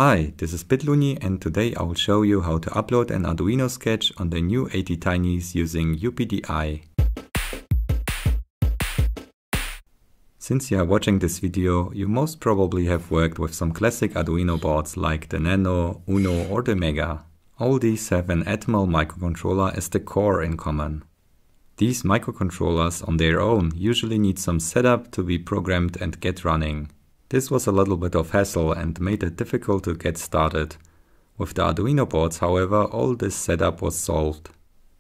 Hi, this is Bitluni and today I will show you how to upload an Arduino sketch on the new ATtiny using UPDI. Since you are watching this video, you most probably have worked with some classic Arduino boards like the Nano, Uno or the Mega. All these have an ATmel microcontroller as the core in common. These microcontrollers on their own usually need some setup to be programmed and get running. This was a little bit of hassle and made it difficult to get started. With the Arduino boards, however, all this setup was solved.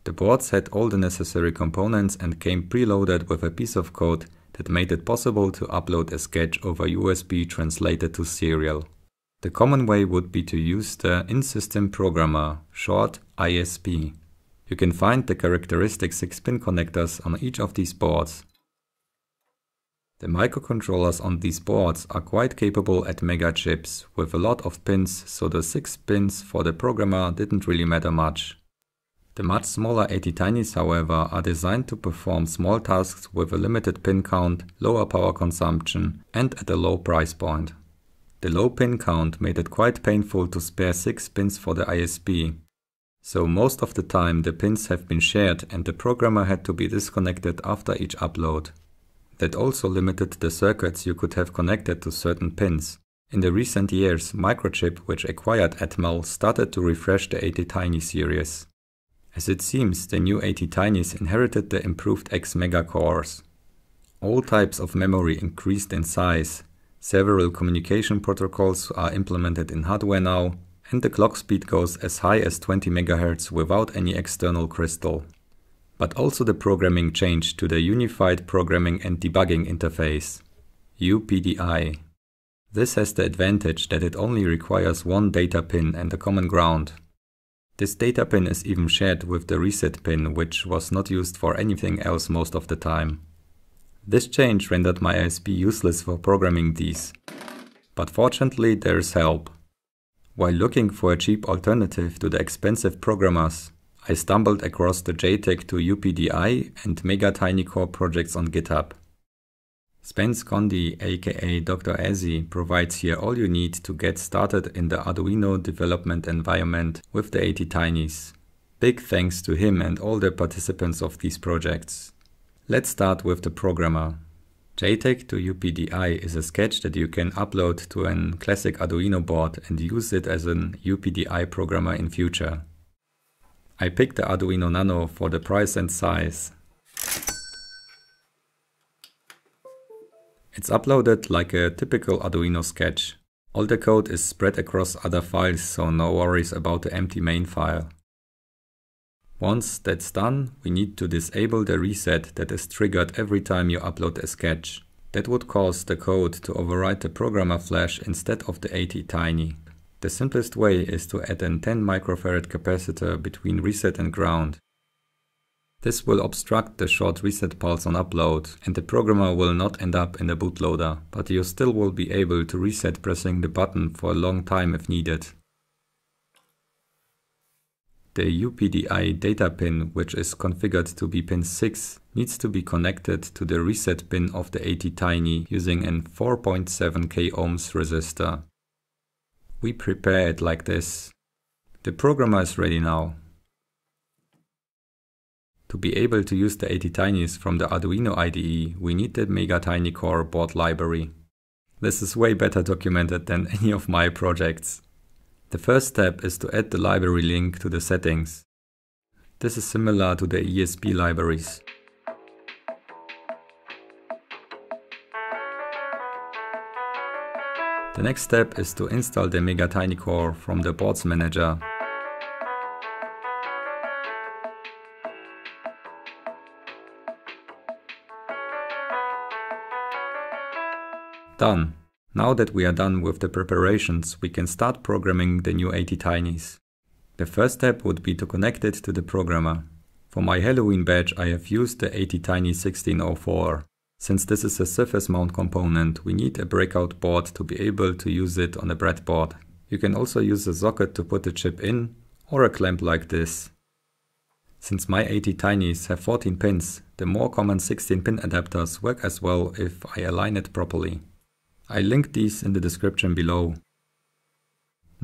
The boards had all the necessary components and came preloaded with a piece of code that made it possible to upload a sketch over USB translated to serial. The common way would be to use the In-System Programmer, short ISP. You can find the characteristic 6-pin connectors on each of these boards. The microcontrollers on these boards are quite capable at mega chips with a lot of pins, so the 6 pins for the programmer didn't really matter much. The much smaller ATtinys, however, are designed to perform small tasks with a limited pin count, lower power consumption and at a low price point. The low pin count made it quite painful to spare 6 pins for the ISP. So most of the time the pins have been shared and the programmer had to be disconnected after each upload. That also limited the circuits you could have connected to certain pins. In the recent years, Microchip, which acquired ATmel, started to refresh the ATtiny series. As it seems, the new ATtinys inherited the improved X megacores. All types of memory increased in size, several communication protocols are implemented in hardware now, and the clock speed goes as high as 20 MHz without any external crystal. But also the programming changed to the Unified Programming and Debugging Interface, UPDI. This has the advantage that it only requires one data pin and a common ground. This data pin is even shared with the reset pin, which was not used for anything else most of the time. This change rendered my ISP useless for programming these. But fortunately there is help. While looking for a cheap alternative to the expensive programmers, I stumbled across the JTAG to UPDI and megaTinyCore projects on GitHub. Spence Condi, aka Dr. Azzy, provides here all you need to get started in the Arduino development environment with the ATtinys. Big thanks to him and all the participants of these projects. Let's start with the programmer. JTAG to UPDI is a sketch that you can upload to a classic Arduino board and use it as an UPDI programmer in future. I picked the Arduino Nano for the price and size. It's uploaded like a typical Arduino sketch. All the code is spread across other files, so no worries about the empty main file. Once that's done, we need to disable the reset that is triggered every time you upload a sketch. That would cause the code to overwrite the programmer flash instead of the ATtiny. The simplest way is to add a 10 microfarad capacitor between reset and ground. This will obstruct the short reset pulse on upload and the programmer will not end up in the bootloader, but you still will be able to reset pressing the button for a long time if needed. The UPDI data pin, which is configured to be pin 6, needs to be connected to the reset pin of the ATtiny using a 4.7k ohms resistor. We prepare it like this. The programmer is ready now. To be able to use the ATtinys from the Arduino IDE, we need the megaTinyCore board library. This is way better documented than any of my projects. The first step is to add the library link to the settings. This is similar to the ESP libraries. The next step is to install the megaTinyCore from the boards manager. Done. Now that we are done with the preparations, we can start programming the new ATtinys. The first step would be to connect it to the programmer. For my Halloween badge I have used the ATtiny 1604. Since this is a surface mount component, we need a breakout board to be able to use it on a breadboard. You can also use a socket to put the chip in, or a clamp like this. Since my ATtinys have 14 pins, the more common 16-pin adapters work as well if I align it properly. I linked these in the description below.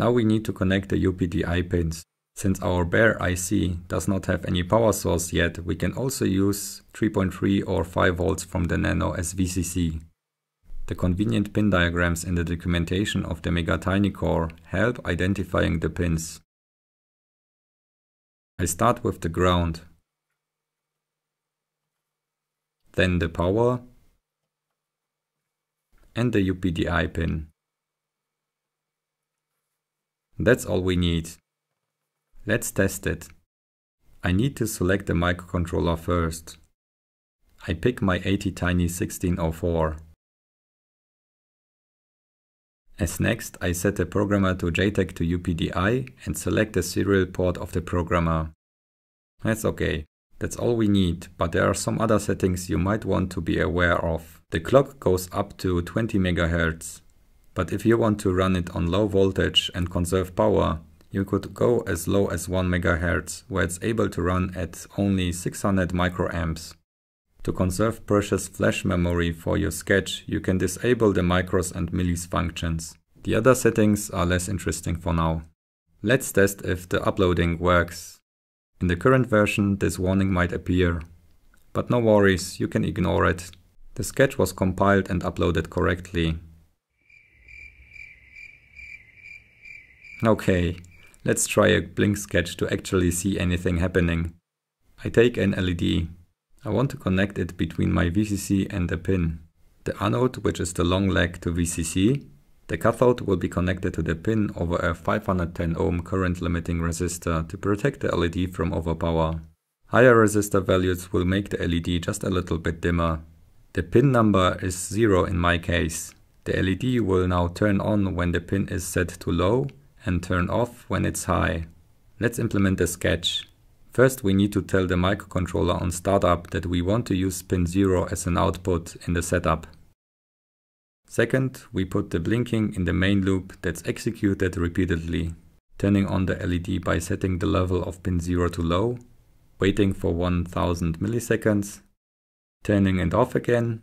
Now we need to connect the UPDI pins. Since our bare IC does not have any power source yet, we can also use 3.3 or 5 volts from the Nano as VCC. The convenient pin diagrams in the documentation of the megaTinyCore help identifying the pins. I start with the ground, then the power and the UPDI pin. That's all we need. Let's test it. I need to select the microcontroller first. I pick my ATtiny 1604. As next, I set the programmer to JTAG to UPDI and select the serial port of the programmer. That's okay. That's all we need, but there are some other settings you might want to be aware of. The clock goes up to 20 MHz, but if you want to run it on low voltage and conserve power, you could go as low as 1 MHz, where it's able to run at only 600 microamps. To conserve precious flash memory for your sketch, you can disable the micros and millis functions. The other settings are less interesting for now. Let's test if the uploading works. In the current version, this warning might appear. But no worries, you can ignore it. The sketch was compiled and uploaded correctly. Okay, let's try a blink sketch to actually see anything happening. I take an LED. I want to connect it between my VCC and the pin. The anode, which is the long leg to VCC, the cathode will be connected to the pin over a 510 ohm current limiting resistor to protect the LED from overpower. Higher resistor values will make the LED just a little bit dimmer. The pin number is 0 in my case. The LED will now turn on when the pin is set to low and turn off when it's high. Let's implement the sketch. First, we need to tell the microcontroller on startup that we want to use pin 0 as an output in the setup. Second, we put the blinking in the main loop that's executed repeatedly, turning on the LED by setting the level of pin 0 to low, waiting for 1000 milliseconds, turning it off again,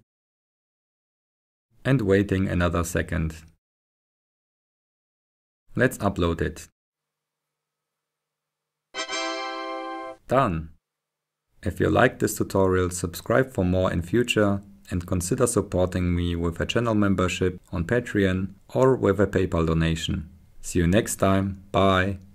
and waiting another second. Let's upload it. Done! If you liked this tutorial, subscribe for more in future and consider supporting me with a channel membership on Patreon or with a PayPal donation. See you next time, bye!